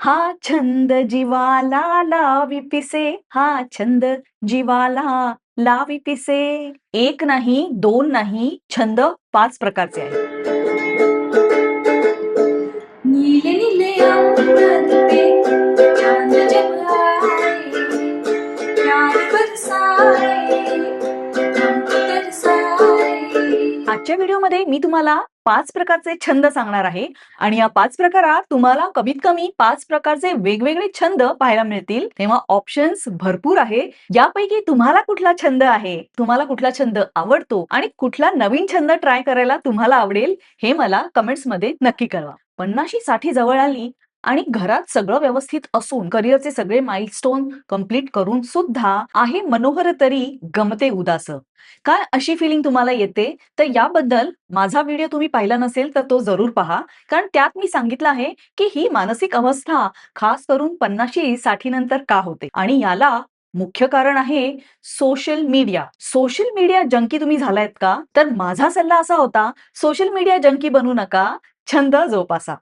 हा छंद जीवाला लावी पिसे, हा छंद जीवाला लावी पिसे. एक नाही, दोन नाही, छंद 5 प्रकारचे आहेत. नीले नीले अंबर पे चांद जब आए, प्यार बरसाए, हमको तरसाए. आजच्या व्हिडिओमध्ये मी तुम्हाला 5 प्रकारचे छंद सांगणार आहे आणि या 5 प्रकारात तुम्हाला कमीत कमी 5 प्रकारचे वेगवेगळे छंद पाहायला मिळतील. तेव्हा ऑप्शन्स भरपूर आहे. यापैकी तुम्हाला कुठला छंद आहे, तुम्हाला कुठला छंद आवडतो आणि कुठला नवीन छंद ट्राय करायला तुम्हाला आवडेल हे मला कमेंट्समध्ये नक्की कळवा. 50-60 जवळ आली आणि घरात सगळं व्यवस्थित असून करिअरचे सगळे माइलस्टोन कंप्लीट करून सुद्धा आहे मनोहर तरी गमते उदास. काय अशी फिलिंग तुम्हाला येते? तर याबद्दल माझा व्हिडिओ तुम्ही पाहिला नसेल तर तो जरूर पहा. कारण त्यात मी सांगितलं आहे की ही मानसिक अवस्था खास करून 50-60 नंतर का होते आणि याला मुख्य कारण आहे social media. Social media junkie तुम्ही झालायत का? तर माझा सल्ला असा होता, सोशल मीडिया जंकी बनू नका, छंद जोपासा.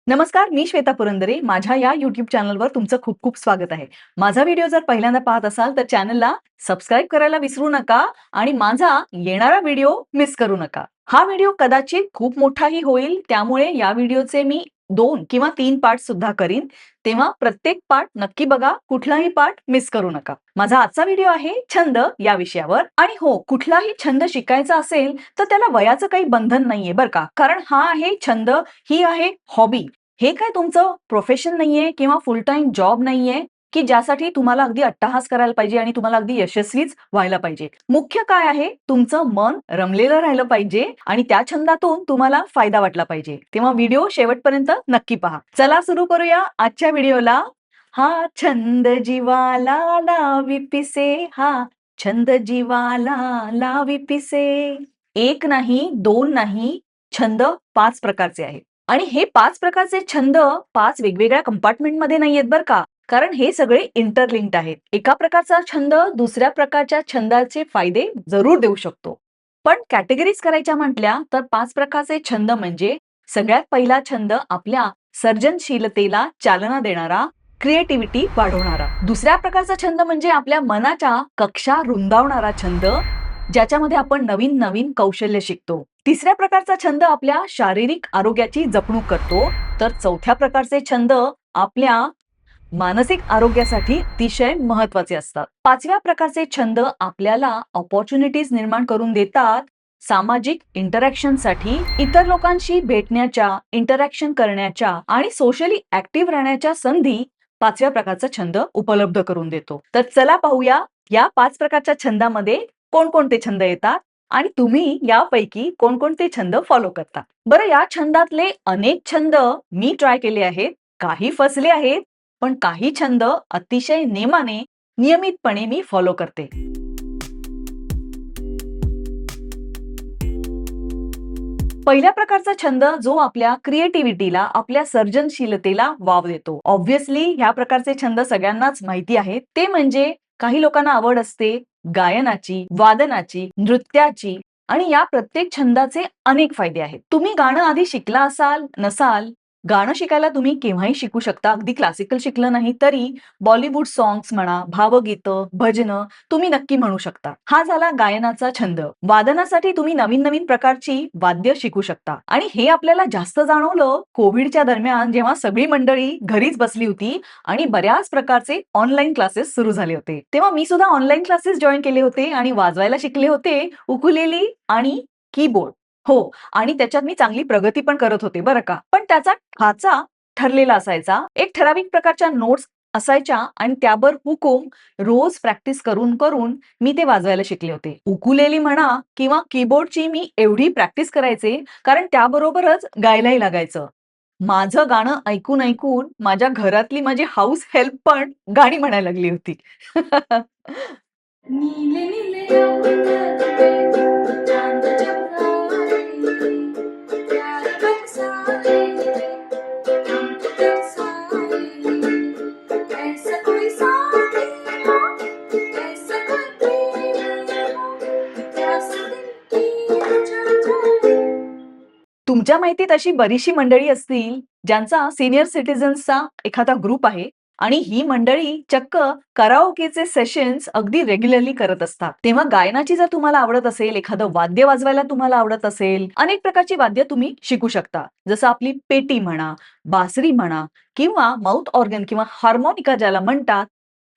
नमस्कार, मी श्वेता पुरंदरे. माझ्या या YouTube चॅनलवर तुमचं खूप खूप स्वागत आहे. माझा व्हिडिओ जर पहिल्यांदा पाहत असाल तर चॅनलला सबस्क्राईब करायला विसरू नका आणि माझा येणारा व्हिडिओ मिस करू नका. हा व्हिडिओ कदाचित खूप मोठाही होईल, त्यामुळे या व्हिडिओचे मी 2 किंवा 3 पार्ट सुद्धा करीन. तेव्हा प्रत्येक पार्ट नक्की बघा, कुठलाही पार्ट मिस करू नका. माझा आजचा व्हिडिओ आहे छंद या विषयावर. आणि हो, कुठलाही छंद शिकायचा असेल तर त्याला वयाचं काही बंधन नाहीये बरं का. कारण हा आहे छंद, ही आहे हॉबी. हे काय तुमचं प्रोफेशन नाहीये किंवा फुल टाइम जॉब नाहीये की ज्यासाठी तुम्हाला अगदी अट्टहास करायला पाहिजे आणि तुम्हाला अगदी यशस्वीच व्हायला पाहिजे. मुख्य काय आहे, तुमचं मन रमलेलं राहिलं पाहिजे आणि त्या छंदातून तुम्हाला फायदा वाटला पाहिजे. तेव्हा व्हिडिओ शेवटपर्यंत नक्की पहा. चला सुरू करूया आजच्या व्हिडिओला. हा छंद जीवाला लावी पिसे, हा छंद जीवाला लावी पिसे. एक नाही, दोन नाही, छंद 5 प्रकारचे आहेत. आणि हे 5 प्रकारचे छंद 5 वेगवेगळ्या कंपार्टमेंटमध्ये नाहीयेत बरं का. कारण हे सगळे इंटरलिंक्ड आहेत. एका प्रकारचा छंद दुसऱ्या प्रकारच्या छंदाचे फायदे जरूर देऊ शकतो. पण कॅटेगरीज करायच्या म्हटल्या तर 5 प्रकारचे छंद म्हणजे सगळ्यात पहिला छंद आपल्या सर्जनशीलतेला चालना देणारा, क्रिएटिव्हिटी वाढवणारा. दुसऱ्या प्रकारचा छंद म्हणजे आपल्या मनाच्या कक्षा रुंदावणारा छंद, ज्याच्यामध्ये आपण नवीन नवीन कौशल्य शिकतो. तिसऱ्या प्रकारचा छंद आपल्या शारीरिक आरोग्याची जपणूक करतो. तर चौथ्या प्रकारचे छंद आपल्या मानसिक आरोग्यासाठी अतिशय महत्वाचे असतात. 5व्या प्रकारचे छंद आपल्याला अपॉर्च्युनिटीज निर्माण करून देतात. सामाजिक इंटरॅक्शनसाठी, इतर लोकांशी भेटण्याच्या, इंटरॅक्शन करण्याच्या आणि सोशली ऍक्टिव्ह राहण्याच्या संधी 5व्या प्रकारचा छंद उपलब्ध करून देतो. तर चला पाहूया या 5 प्रकारच्या छंदामध्ये कोणकोणते छंद येतात आणि तुम्ही यापैकी कोणकोणते छंद फॉलो करता. बरं, या छंदातले अनेक छंद मी ट्राय केले आहेत. काही फसले आहेत, पण काही छंद अतिशय नेमाने, नियमितपणे मी फॉलो करते. पहिल्या प्रकारचा छंद जो आपल्या क्रिएटिव्हिटीला, आपल्या सर्जनशीलतेला वाव देतो. ऑब्व्हियसली ह्या प्रकारचे छंद सगळ्यांनाच माहिती आहेत. ते म्हणजे काही लोकांना आवड असते गायनाची, वादनाची, नृत्याची आणि या प्रत्येक छंदाचे अनेक फायदे आहेत. तुम्ही गाणं आधी शिकला असाल, नसाल, गाणं शिकायला तुम्ही केव्हाही शिकू शकता. अगदी क्लासिकल शिकलं नाही तरी बॉलिवूड सॉंग्स म्हणा, भावगीतं, भजनं तुम्ही नक्की म्हणू शकता. हा झाला गायनाचा छंद. वादनासाठी तुम्ही नवीन नवीन प्रकारची वाद्य शिकू शकता आणि हे आपल्याला जास्त जाणवलं कोविडच्या दरम्यान, जेव्हा सगळी मंडळी घरीच बसली होती आणि बऱ्याच प्रकारचे ऑनलाईन क्लासेस सुरू झाले होते. तेव्हा मी सुद्धा ऑनलाईन क्लासेस जॉईन केले होते आणि वाजवायला शिकले होते उकुलेली आणि कीबोर्ड. हो, आणि त्याच्यात मी चांगली प्रगती पण करत होते बरं का. पण त्याचा ठाचा ठरलेला असायचा. एक ठराविक प्रकारच्या नोट्स असायच्या आणि त्यावर हुकूम रोज प्रॅक्टिस करून करून मी ते वाजवायला शिकले होते. उकुलेली म्हणा किंवा कीबोर्डची मी एवढी प्रॅक्टिस करायचे कारण त्याबरोबरच गायलाही लागायचं. माझं गाणं ऐकून ऐकून माझ्या घरातली माझी हाऊस हेल्प पण गाणी म्हणायला लागली होती. नीले नीले अंबर पे चांद जब आए, प्यार बरसाए, हमको तरसाए. ऐसा कोई साथी हो, ऐसा कोई प्रेम हो, प्यास दिल की तुमच्या माहितीत अशी बरीचशी मंडळी असतील ज्यांचा सीनियर सिटीजन्सचा एखादा ग्रुप आहे आणि ही मंडळी चक्क कराओकेचे सेशन्स अगदी रेग्युलरली करत असतात. तेव्हा गायनाची जर तुम्हाला आवडत असेल, एखादं वाद्य वाजवायला तुम्हाला आवडत असेल, अनेक प्रकारची वाद्य तुम्ही शिकू शकता. जसं आपली पेटी म्हणा, बासरी म्हणा किंवा माउथ ऑर्गन किंवा हार्मोनिका ज्याला म्हणतात,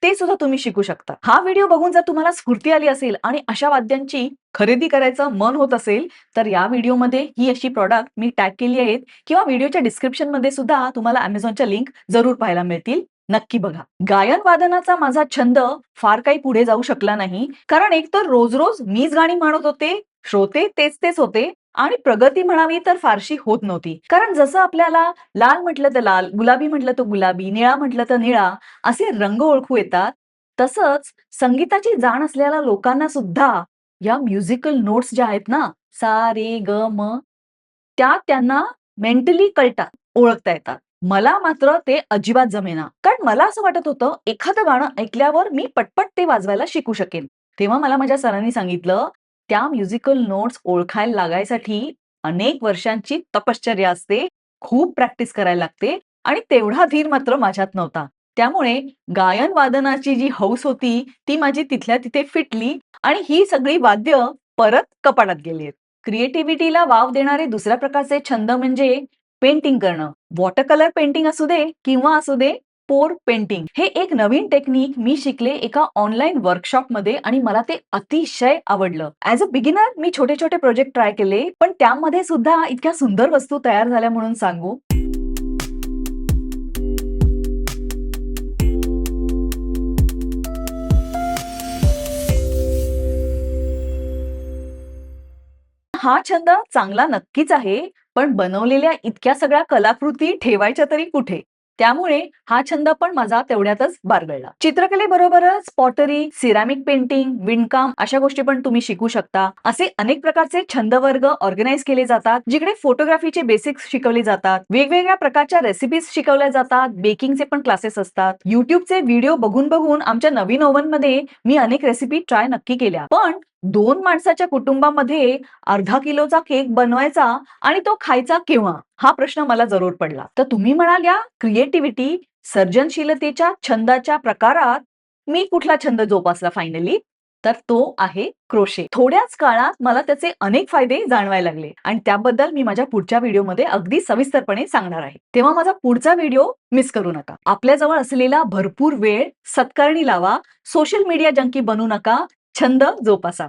ते सुद्धा तुम्ही शिकू शकता. हा व्हिडिओ बघून जर तुम्हाला स्फूर्ती आली असेल आणि अशा वाद्यांची खरेदी करायचं मन होत असेल, तर या व्हिडिओमध्ये ही अशी प्रॉडक्ट मी टॅग केली आहेत किंवा व्हिडिओच्या डिस्क्रिप्शनमध्ये सुद्धा तुम्हाला Amazonच्या लिंक जरूर पाहायला मिळतील. नक्की बघा. गायन वादनाचा माझा छंद फार काही पुढे जाऊ शकला नाही, कारण एकतर रोज-रोज मीच गाणी म्हणत होते, श्रोते तेच होते आणि प्रगती म्हणावी तर फारशी होत नव्हती. कारण जसं आपल्याला लाल म्हटलं तर लाल, गुलाबी म्हटलं तर गुलाबी, निळा म्हटलं तर निळा असे रंग ओळखू येतात, तसंच संगीताची जाण असलेल्या लोकांना सुद्धा या म्युझिकल नोट्स ज्या आहेत ना, सा, रे, ग, म, त्या त्यांना मेंटली कळतात, ओळखता येतात. मला मात्र ते अजिबात जमेना. कारण मला असं वाटत होतं, एखादं गाणं ऐकल्यावर मी पटपट ते वाजवायला शिकू शकेन. तेव्हा मला माझ्या सरांनी सांगितलं, त्या म्युझिकल नोट्स ओळखायला लागायसाठी अनेक वर्षांची तपश्चर्या असते, खूप प्रॅक्टिस करायला लागते आणि तेवढा धीर मात्र माझ्यात नव्हता. त्यामुळे गायन वादनाची जी हौस होती, ती माझी तिथल्या तिथे फिटली आणि ही सगळी वाद्य परत कपाटात गेली. क्रिएटिव्हिटीला वाव देणारे दुसऱ्या प्रकारचे छंद म्हणजे पेंटिंग करणं. वॉटर कलर पेंटिंग असू दे किंवा असू दे पोर पेंटिंग. हे एक नवीन टेक्निक मी शिकले एका ऑनलाईन वर्कशॉपमध्ये आणि मला ते अतिशय आवडलं. ॲज अ बिगिनर मी छोटे-छोटे प्रोजेक्ट ट्राय केले, पण त्यामध्ये सुद्धा इतक्या सुंदर वस्तू तयार झाल्या म्हणून सांगू. हा छंद चांगला नक्कीच आहे, पण बनवलेल्या इतक्या सगळ्या कलाकृती ठेवायच्या तरी कुठे? त्यामुळे हा छंद पण माझा तेवढ्यातच बारगळला. चित्रकलेबरोबरच पॉटरी, सिरॅमिक पेंटिंग, विणकाम अशा गोष्टी पण तुम्ही शिकू शकता. असे अनेक प्रकारचे छंद वर्ग ऑर्गनाइज केले जातात, जिकडे फोटोग्राफीचे बेसिक्स शिकवले जातात, वेगवेगळ्या प्रकारच्या रेसिपीज शिकवल्या जातात, बेकिंगचे पण क्लासेस असतात. YouTubeचे व्हिडिओ बघून आमच्या नवीन ओव्हनमध्ये मी अनेक रेसिपी ट्राय नक्की केल्या. पण 2 माणसाच्या कुटुंबामध्ये अर्धा किलोचा केक बनवायचा आणि तो खायचा केव्हा? हा प्रश्न मला जरूर पडला. तर तुम्ही म्हणाल या क्रिएटिव्हिटी, सर्जनशीलतेच्या छंदाच्या प्रकारात मी कुठला छंद जोपासला फायनली? तर तो आहे क्रोशे. थोड्याच काळात मला त्याचे अनेक फायदे जाणवायला लागले आणि त्याबद्दल मी माझ्या पुढच्या व्हिडिओमध्ये अगदी सविस्तरपणे सांगणार आहे. तेव्हा माझा पुढचा व्हिडिओ मिस करू नका. आपल्याजवळ असलेला भरपूर वेळ सत्कारणी लावा, सोशल मीडिया जंकी बनू नका, छंद जोपासा.